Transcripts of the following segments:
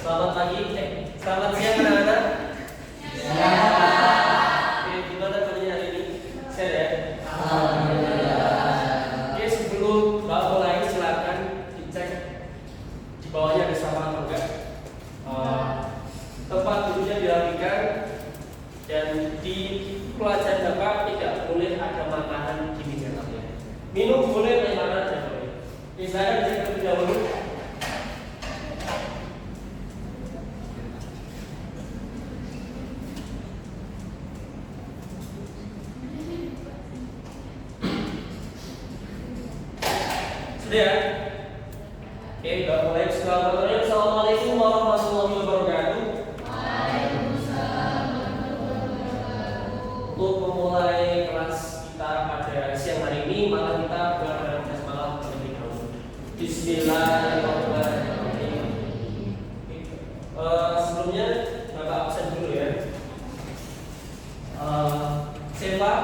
Selamat pagi, selamat siang anak-anak. Siang. Oke, gimana kabarnya hari ini? Sehat ya? Alhamdulillah. Oke, sebelum Bapak mulai silakan dicek di bawahnya ada sampah atau enggak. Tempat duduknya dirapikan dan di pelajaran Bapak tidak boleh ada makanan di meja kalian. Minum boleh, tapi makanan tidak boleh. Misalnya dicek terlebih dahulu. Sudah ya? Oke, Bapak mulai. Assalamualaikum warahmatullahi wabarakatuh. Untuk memulai kelas kita pada siang hari ini, maka kita berbasmalah terlebih dahulu. Bismillahirrahmanirrahim. Sebelumnya Bapak absen dulu ya. Seva,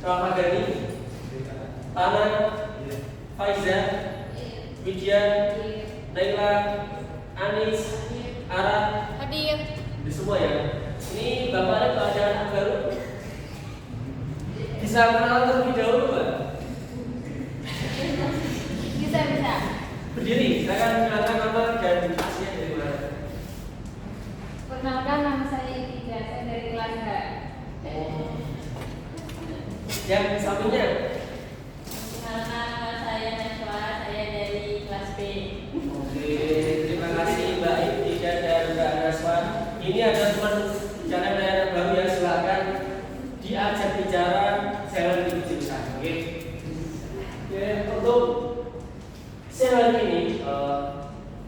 Ramadhani, Tana, Faiza, Widya, Naila, Anis, Ara, Hadir. di semua ya. Ini Bapak ada anak baru. Bisa kenalan terlebih dahulu, Mbak? Bisa. Berdiri, silakan kenalkan nama dan aslinya dari mana. Perkenalkan, nama saya Ida, saya dari kelas H. Yang sampingnya. Perkenalkan, nama saya Najwa, saya dari kelas B. Oke, terima kasih Mbak Ida dan Mbak Naswa. Ini ada teman bicara dari anak baru ya, silakan diajak bicara, saya lebih jurusan. Oke. Oke, untuk siang hari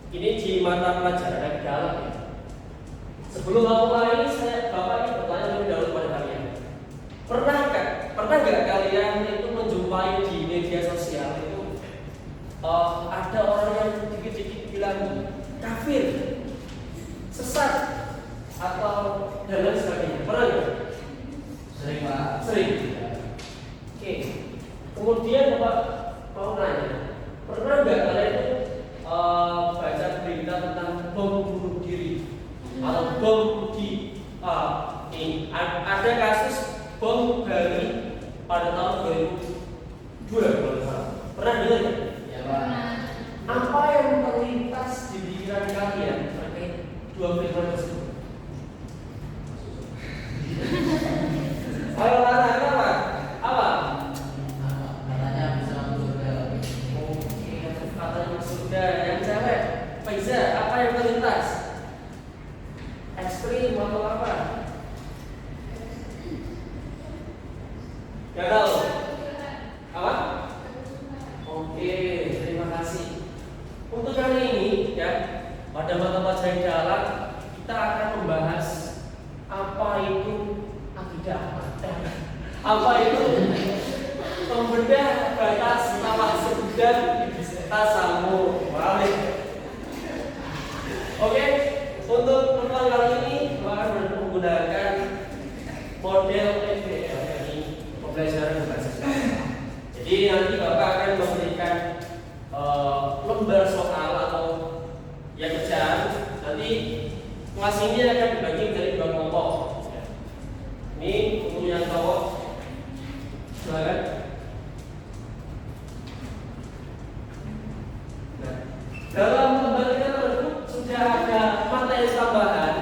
ini di mata pelajaran yang dalam ya. Sebelum mulai, Bapak ini bertanya lebih dahulu pada kalian. Pernah nggak kalian itu menjumpai di media sosial itu ada orang yang dikit-dikit bilang kafir, sesat, atau dan lain sebagainya? Pernah nggak? Sering, Pak. Sering. Oke. Kemudian Bapak mau nanya, pernah nggak kalian itu baca berita tentang bom bunuh diri atau bom di ini ada kasus bom Bali pada tahun 2002 kalau nggak salah. Pernah dengar nggak? Ya, Pak. Apa yang terlintas di pikiran kalian terkait dua firman tersebut? Ayo Lara, apa? Katanya bisa masuk surga. Oke, katanya sudah. Yang cewek, Faiza, apa yang terlintas? Ekstrim atau apa? Gak tahu. Apa? Oke, terima kasih. Untuk kali ini ya, pada mata pelajaran dalam kita akan membahas apa itu akidah, apa itu membedah batas tawassul dan tasawuf. Balik. Oke, untuk pertemuan kali ini kita akan menggunakan model PBL ini, pembelajaran berbasis data. Jadi nanti Bapak akan memberikan lembar soal atau yang kerjaan. Nanti kelas ini akan dibagi menjadi dua kelompok. Ini untuk yang cowok, silakan. Nah, dalam lembar kita tersebut sudah ada materi tambahan,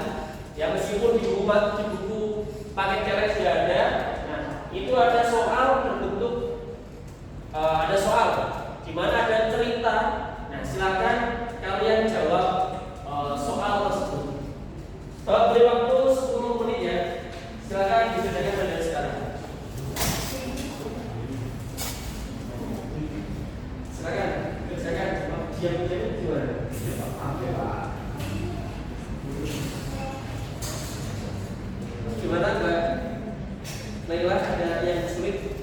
ya meskipun di buku paket cerai sudah ada. Nah, itu ada soal berbentuk ada soal di mana ada cerita. Nah, silakan kalian jawab soal tersebut. Bapak beri waktu 10 menit ya. Silakan dikerjakan dari sekarang. Silakan kerjakan. Diam-diam gimana? Gimana Mbak Naila, ada yang sulit?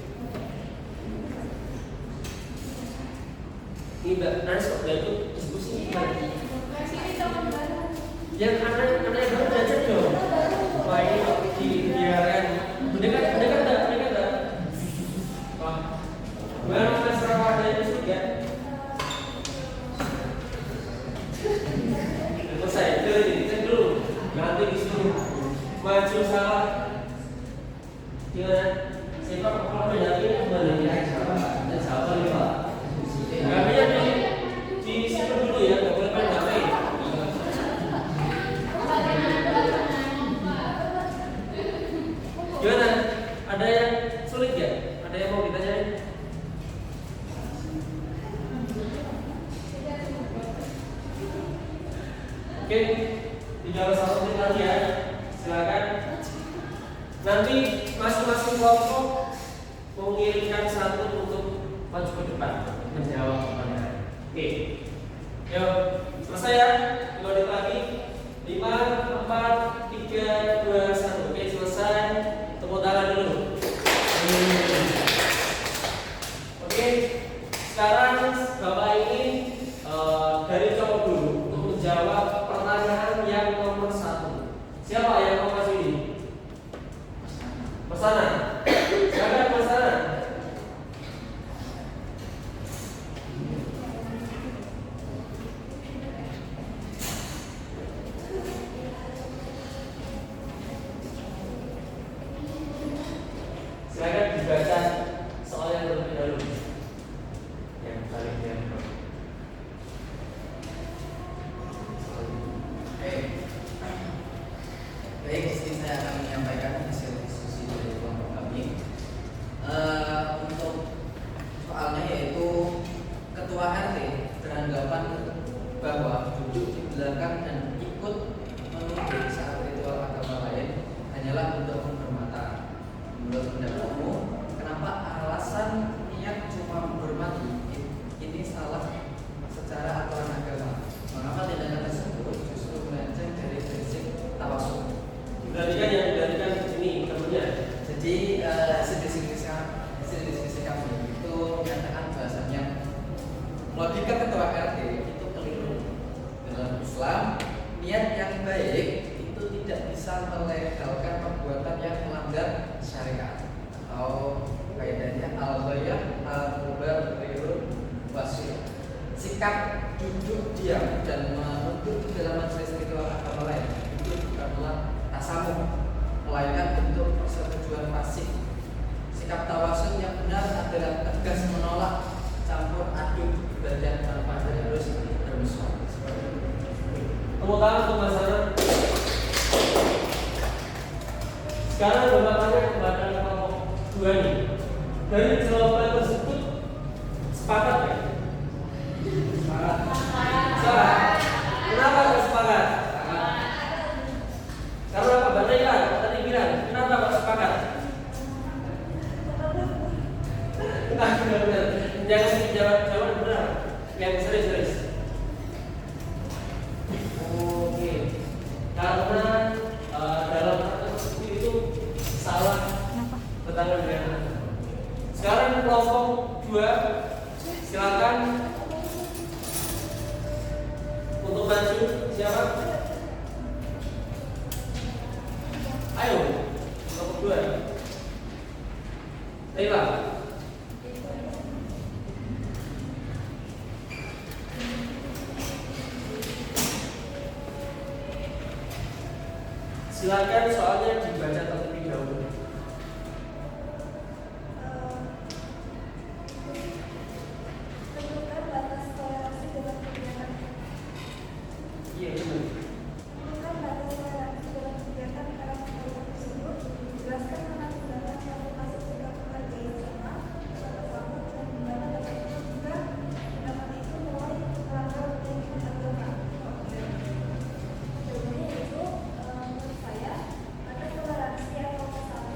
Ini Mbak Nas kok nggak ikut diskusi gimana? Yang anak yang baru belajar dong. Wah ini dibiarkan. Mendekat enggak? Wah, gimana Mas Ramadhan itu ya? Selesai. Jadi cek dulu. Nanti disuruh maju salah. Gimana? Siapa kalau mendampingi kembali ya? Dan sahabat nih Pak. Kami di simpan dulu ya, nggak boleh main HP. Gimana? Ada yang sulit ya? Ada yang mau ditanyain? Oke, tinggal 1 menit lagi ya. Silakan. Nanti masing-masing kelompok mengirimkan satu untuk maju ke depan menjawab pertanyaan. Oke, yuk selesai ya. 2 menit lagi. 5, 4, 3, 2, 1. Oke, selesai. Tepuk tangan dulu. Oke, sekarang Bapak ini dari cowok dulu untuk menjawab pertanyaan yang nomor 1. Siapa yang mau masuk ini? Pesanan. Silakan pesanan. Silakan dibaca soalnya terlebih dahulu. Yang paling gampang. Baik, di sini saya akan menyampaikan hasil diskusi dari kelompok kami. Untuk soalnya yaitu ketua RT beranggapan bahwa duduk di belakang dan ikut memimpin saat ritual agama lain hanyalah untuk penghormatan. Menurut pendapatmu, kenapa alasan niat cuma menghormati ini salah secara aturan agama? Mengapa tindakan tersebut justru melenceng dari prinsip tawasul? Berarti yang diberartikan ini temennya. Jadi hasil diskusi kami itu menyatakan bahasanya logika ketua RT itu keliru. Dalam Islam, niat yang baik itu tidak bisa melegalkan perbuatan yang melanggar syariat atau kaidahnya al-ghayah al-mubarrirun wasil. Sikap duduk diam dan menuntut dalam majelis ritual agama lain itu bukanlah tasamuh, melainkan bentuk persetujuan pasif. Sikap tawasul yang benar adalah tegas menolak campur aduk ibadah tanpa harus bermusuhan. Tepuk tangan untuk masalah. Sekarang Bapak tanya kepada kelompok 2 nih. Dari jawaban tersebut sepakat ya? Sepakat. Sepakat. Kenapa nggak sepakat? Karena apa? Benar tadi bilang. Kenapa nggak sepakat? Benar. Jangan dijawab benar. Yang serius. Oke. Karena dalam arti itu salah bertangan dengan. Sekarang kelompok 2 silakan untuk maju. Siapa? Ayo, kelompok 2. Ayolah. Silakan soalnya dibaca terlebih dahulu. Tentukan batas toleransi dalam kegiatan. Iya benar. Tentukan batas toleransi dalam kegiatan karena perbuatan tersebut jelaskan tentang tindakan yang termasuk dilakukan di SMA tersebut dan di mana dapat juga tindakan itu mulai melanggar prinsip agama. Jawabannya yaitu menurut saya batas toleransi atau kesalahan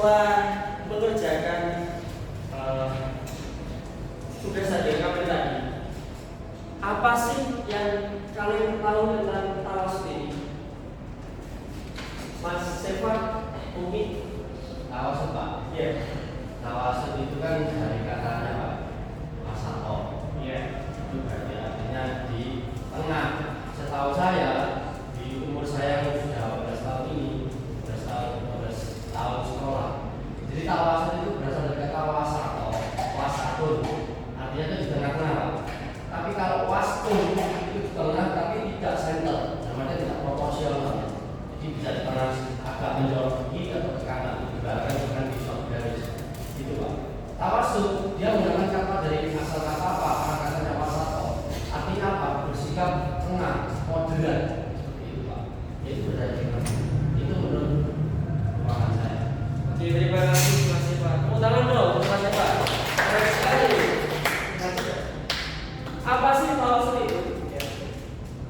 setelah mengerjakan tugas adik kami tadi, apa sih yang kalian tahu tentang tawasud ini? Mas Sefa, mungkin Tawasud Pak. ya, Tawasud itu kan dari katanya Pak, wasato. ya, Itu berarti artinya di tengah. Setahu saya di umur saya yang sudah 12 tahun ini, 12 tahun sekolah. Jadi tawasud itu berasal dari kata wasato, wasatun. Artinya itu di tengah-tengah Pak. Tapi kalau wastun itu di tengah tapi tidak center, namanya tidak proporsional. Jadi bisa di tengah agak menjauh ke kiri atau ke kanan. Ibaratnya bukan di short garis itu Pak. Tawasud dia menggunakan kata dari asal kata apa? Karena katanya wasato. Artinya apa? Bersikap tengah, moderat. Seperti itu Pak. Itu berarti itu menurut pemahaman saya. oke, terima kasih Mas Sefa. Tepuk tangan dong untuk Mas Sefa. Keren sekali. Apa sih tawasud itu? Ya.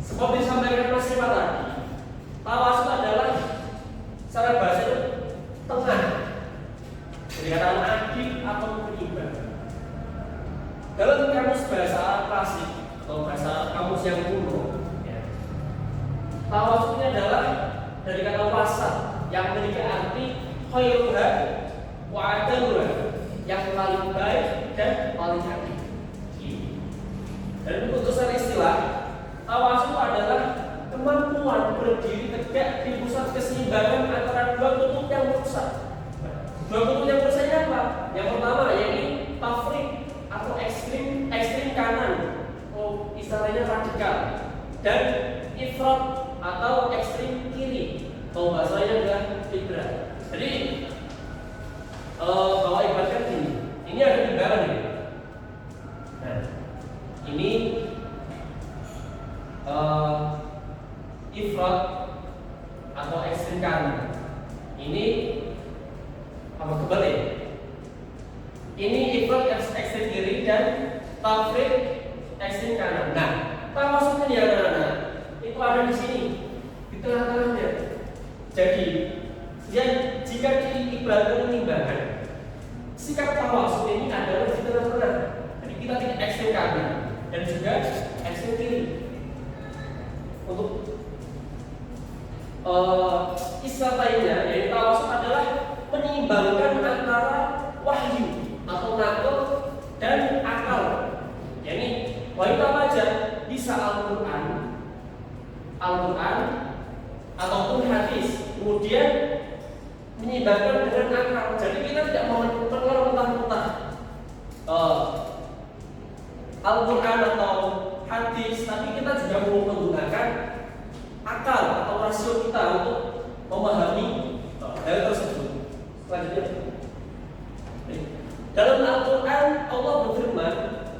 Seperti disampaikan Mas Sefa tadi, tawasud adalah secara bahasa itu tengah. Jadi kata adil atau berimbang. Dalam kamus bahasa Arab klasik atau bahasa kamus yang kuno, ya, tawasud ini adalah dari kata wasat yang memiliki arti khairuha wa adaluha, yang paling baik dan paling adil. Dan untuk secara istilah, tawasud adalah kemampuan berdiri tegak di pusat keseimbangan antara dua kutub yang berusaha. Dua kutub yang berusaha apa? Yang pertama yaitu tafriq atau ekstrim kanan, istilahnya radikal, dan ifrat atau ekstrim kiri, atau bahasanya adalah liberal. Jadi kalau ibaratkan ini ada timbangan ini. Nah, ini ifrat atau ekstrim kanan. Ini apa kebalik? Ini ifrat ekstrim kiri dan tafriq ekstrim kanan. Nah, tawasud ini anak-anak itu ada di sini, di tengah-tengahnya. Jadi, jika diibaratkan timbangan, sikap tawasud ini adalah di tengah-tengah. Jadi kita tidak ekstrim kanan dan juga ekstrim kiri. Untuk istilah lainnya, yaitu tawasud adalah menyeimbangkan antara wahyu atau nakal dan akal. Yani wahyu apa aja? Bisa Al-Quran ataupun hadis. Kemudian menyeimbangkan dengan akal. Jadi kita tidak mau mentah-mentah Al-Quran atau hadis, tapi kita juga mau menggunakan akal atau rasio kita untuk memahami hal tersebut. Selanjutnya, dalam Al-Quran Allah berfirman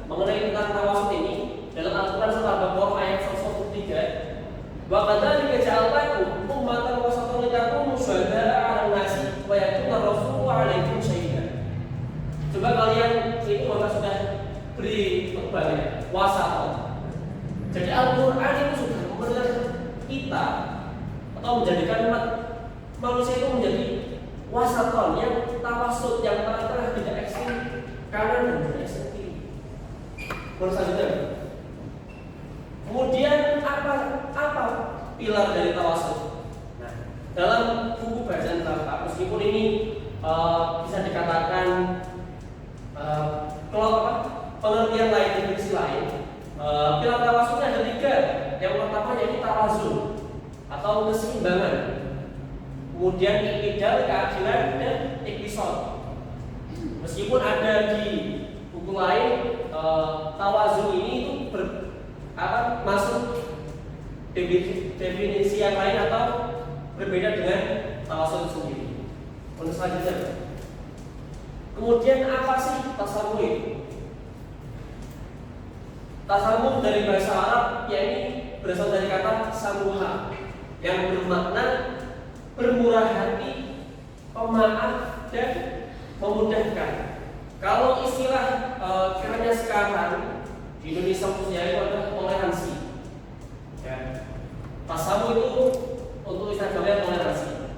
mengenai tentang tawasud ini dalam Al-Quran surah Al-Baqarah ayat 103. Wa kadzalika ja'alnakum ummatan wasatan litakunu syuhada'a 'alan nasi wa yakuna rasulu 'alaikum shahidan. Coba kalian itu maka sudah beri banyak wasatan. Jadi Al-Quran itu sudah memberikan kita atau menjadikan umat manusia itu menjadi wasaton yang tawasud, yang tengah-tengah, tidak ekstrim kanan dan tidak ekstrim kiri. Selanjutnya, kemudian apa pilar dari tawasud? Nah, dalam buku bacaan Bapak, meskipun ini bisa dikatakan pengertian lain, definisi lain, pilar tawasudnya ada 3. Yang pertama yaitu tawazun atau keseimbangan. Kemudian iktidal, keadilan, dan iktisad. Meskipun ada di buku lain tawazun ini itu masuk definisi yang lain atau berbeda dengan tawasud sendiri. Untuk selanjutnya, kemudian apa sih tasamuh itu? Tasamuh dari bahasa Arab yakni berasal dari kata samuha yang bermakna bermurah hati, pemaaf, dan memudahkan. Kalau istilah kerennya sekarang di Indonesia khususnya itu adalah toleransi. Ya. Tasamuh itu untuk istilah toleransi.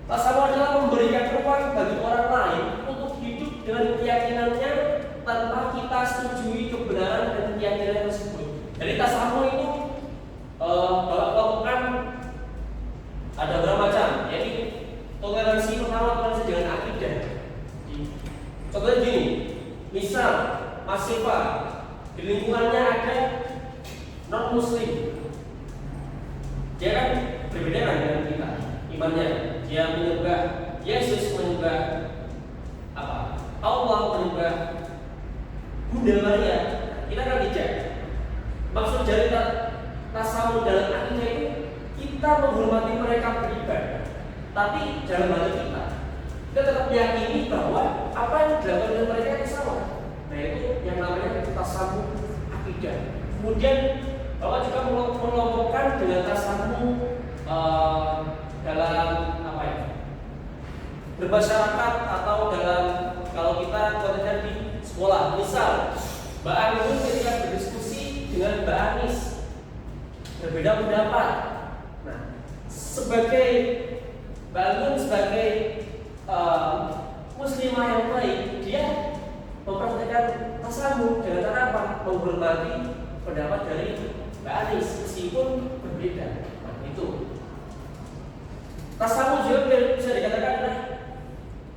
Tasamuh adalah memberikan ruang mahasiswa di lingkungannya ada non muslim, dia kan berbeda kan dengan kita imannya. Dia menyembah Yesus, menyembah apa? Allah, menyembah Bunda Maria. Kita kan tidak. Maksud dari tasawuf dalam akidah itu kita menghormati mereka beribadah, tapi dalam hati kita tetap meyakini bahwa apa yang dilakukan oleh mereka itu salah. Nah itu yang namanya tasawuf akidah. Kemudian Bapak juga mengelompokkan dengan tasawuf dalam apa ya, bermasyarakat atau dalam, kalau kita konteksnya di sekolah, misal Mbak Anu ketika berdiskusi dengan Mbak Anis berbeda pendapat. Nah, sebagai Mbak Anu sebagai muslimah yang baik, dia mempraktikkan tasawuf dengan cara apa? Menghormati pendapat dari Mbak Anis meskipun berbeda. Nah, itu tasawuf juga bisa dikatakan adalah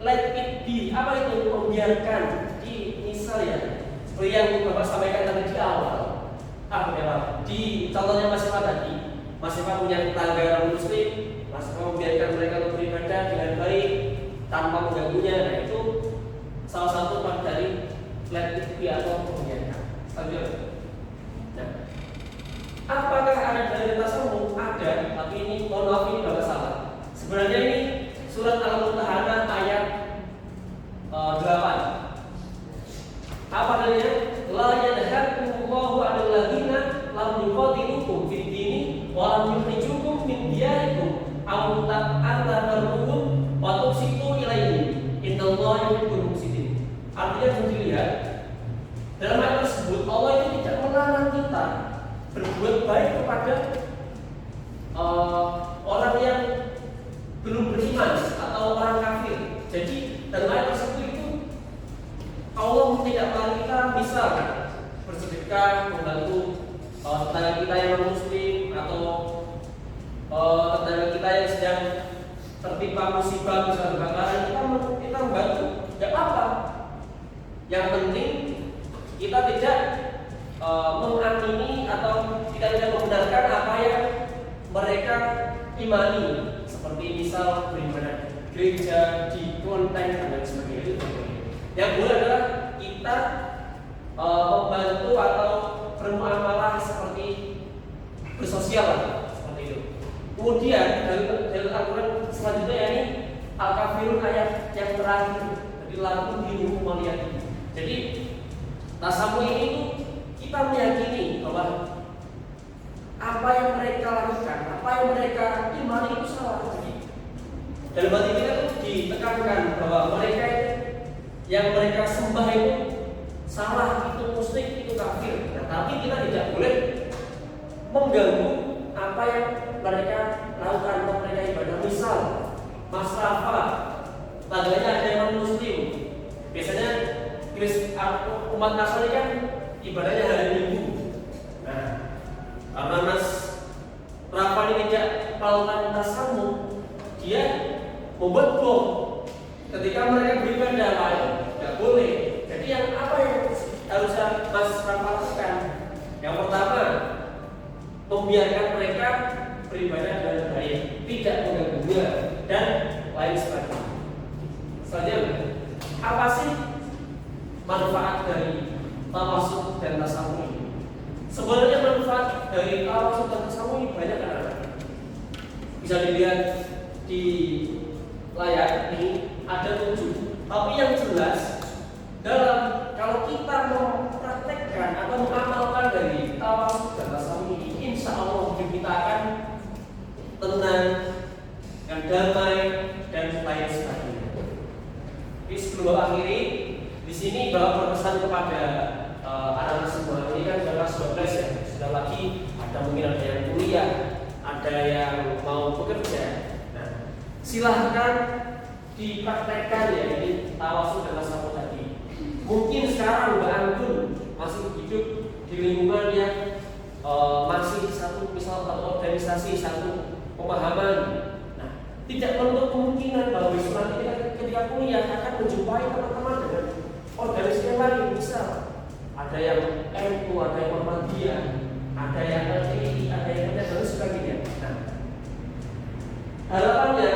let it be. Apa itu? Membiarkan. Di misal ya, seperti yang Bapak sampaikan tadi di awal. Di contohnya Mas Ifa tadi, Mas Ifa punya tetangga orang muslim, Mas Ifa membiarkan mereka untuk beribadah dengan baik tanpa mengganggunya. Nah itu salah satu part dari let it be atau membiarkan. Nah, apakah ada dari tasawuf? Ada, tapi ini mohon maaf ini Bapak salah. Sebenarnya ini surat Al-Mumtahanah ayat 8. Apa dalilnya? La yanhakumullahu 'anil ladzina lam yuqatilukum fid dini wa lam yukhrijukum min diyarikum aw tabarruhum wa tuqsitu ilaihim innallaha yuhibbul muqsitin. Artinya dilihat dalam ayat tersebut Allah itu tidak melarang kita berbuat baik kepada orang yang belum beriman atau orang kafir. Jadi dalam ayat tersebut itu Allah tidak melarang kita misal bersedekah membantu tetangga kita yang non muslim atau tetangga kita yang sedang tertimpa musibah misalnya kebakaran, kita membantu, tidak apa-apa. Yang penting kita tidak mengamini atau kita tidak membenarkan apa yang mereka imani, seperti misal beribadah gereja di kelenteng dan sebagainya. Yang boleh adalah kita membantu atau bermuamalah seperti bersosial seperti itu. Kemudian dalam Al-Quran selanjutnya ini Al-Kafirun ayat yang terakhir, jadi lakum dinukum waliyadin. Jadi tasawuf ini itu kita meyakini bahwa apa yang mereka lakukan, apa yang mereka imani itu salah. Jadi dalam hati kita itu ditekankan bahwa mereka yang mereka sembah itu salah, itu musyrik, itu kafir. Nah, tapi kita tidak boleh mengganggu apa yang mereka lakukan atau mereka ibadah. Misal Mas Rafa, tangganya ada yang muslim. Biasanya umat Nasrani kan ibadahnya hari Minggu. Nah, karena Mas Rafa ini tidak melakukan tasawuf, dia membuat bom ketika mereka beribadah lain, tidak boleh. Jadi yang apa yang harusnya Mas Rafa lakukan? Yang pertama, membiarkan mereka beribadah dengan baik, tidak mengganggunya dan lain sebagainya. Selanjutnya, apa sih manfaat dari tawassul dan tasawuf ini? Sebenarnya manfaat dari tawassul dan tasawuf ini banyak kan? Bisa dilihat di layar ini ada 7. Tapi yang jelas dalam kalau kita mempraktekkan atau mengamalkan dari tawassul dan tasawuf ini, insya Allah kita akan tenang dan damai dan lain sebagainya. Jadi sebelum Bapak akhiri, di sini Bapak berpesan kepada anak-anak semua. Ini kan kelas 12 ya, sudah lagi ada mungkin ada yang kuliah, ada yang mau bekerja. Nah, silahkan dipraktekkan ya ini tawassul dan tasawuf tadi. Mungkin sekarang Mbak Anggun masih hidup di lingkungan yang masih satu organisasi, satu pemahaman. Nah, tidak menutup kemungkinan bahwa besok nanti ketika kuliah akan menjumpai teman-teman dengan organisasi yang lain. Misal ada yang NU, ada yang Muhammadiyah, ada yang LTI, ada yang dan sebagainya. Nah, harapannya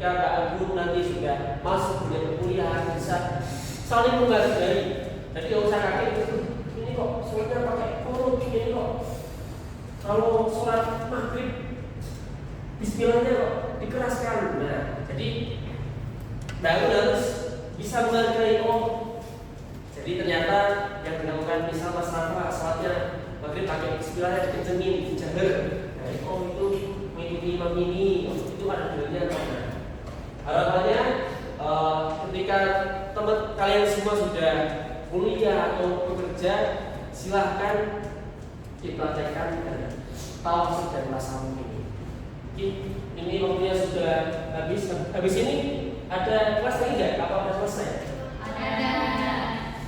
Kakak Agung nanti sudah masuk dunia perkuliahan bisa saling menghargai. Jadi kalau saya kaget ini kok sholatnya pakai kurung, ini kok kalau sholat maghrib bismillahnya kok dikeraskan. Nah, jadi baru harus bisa menghargai. Jadi ternyata yang dilakukan misal Mas Rafa sholatnya maghrib pakai bismillahnya dikencengin, dijaher. Nah, itu mengikuti imam ini, itu ada dalilnya. Harapannya ketika teman kalian semua sudah kuliah atau bekerja, silahkan dipelajarkan tauhid dan tasawuf ini. Ini waktunya sudah habis. Habis ini ada kelas lagi nggak? Apa udah selesai?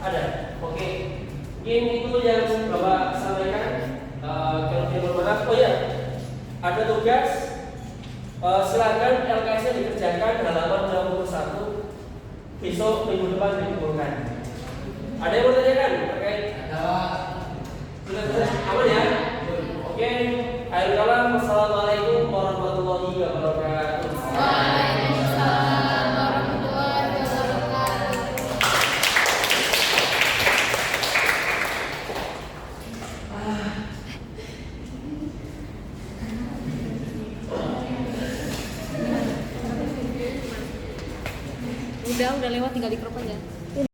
Ada. Oke. Mungkin itu yang Bapak sampaikan. Kalau dia bermaaf, oh ya, ada tugas. Silakan LKS-nya dikerjakan halaman 21. Besok minggu depan dikumpulkan. Ada yang mau tanyakan terkait? Sudah aman ya? Oke. Akhir kalam. Wassalamualaikum warahmatullahi wabarakatuh. Waalaikumsalam warahmatullahi wabarakatuh. Udah lewat, tinggal di crop aja.